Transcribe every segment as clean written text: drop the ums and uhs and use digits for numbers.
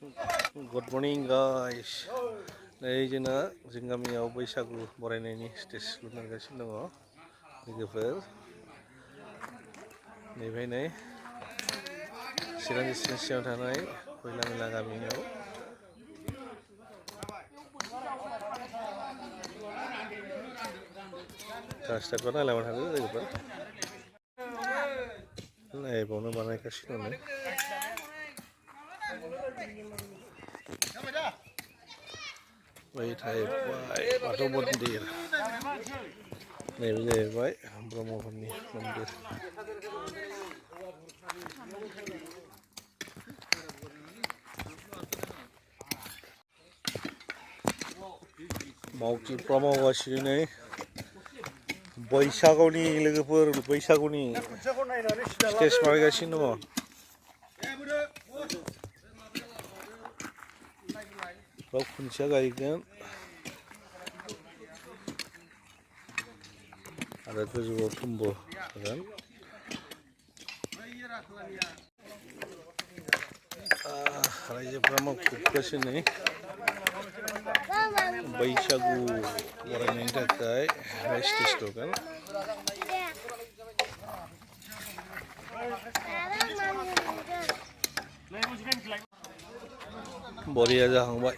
Good morning guys. नै जोंना जों गामियाव बैसागु बरायनायनि स्टेज लुनांगासिनो दङ लोगोफोर नैबेहायनै चिरां डिस्ट्रिक्टनि सिङाव थानाय खयला मोइला गामियाव स्टेपखौ नायलांबाय थादो लोगोफोर नायबावनो बानायगासिनो दङ बै थाहैबाय बाथौ मन्दिर नैबे जाहैबाय ब्रह्मफोरनि मन्दिर मावथिफ्रा मावगासिनो नै बैसागुनि लोगोफोर बैसागुनि स्टेज बानायगासिनो दङ बाव खुन्थिया गायगोन आरो गोजौआव थुम्बु होगोन रायजोफ्रा मावखुबगासिनो नै बैसागु बरायनायनि थाखाय स्टेज लुगोन बरिया जाहांबाय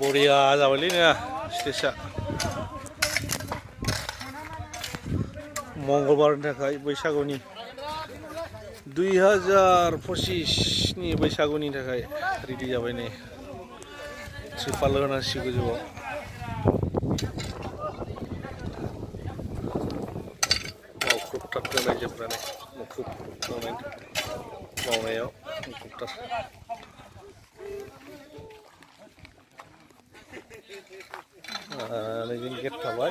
बरिया जाबायलै ना स्टेजआ मंगलबारनि थाखाय बैसागुनि 2025 नि बैसागुनि थाखाय रेडि जाबाय नै त्रिपाल होनांसिगौ गोजौआव मावख्रुबथारदों रायजोफ्रानो मुखुब मावनायाव मुखुबथार नैजों गेट थाबाय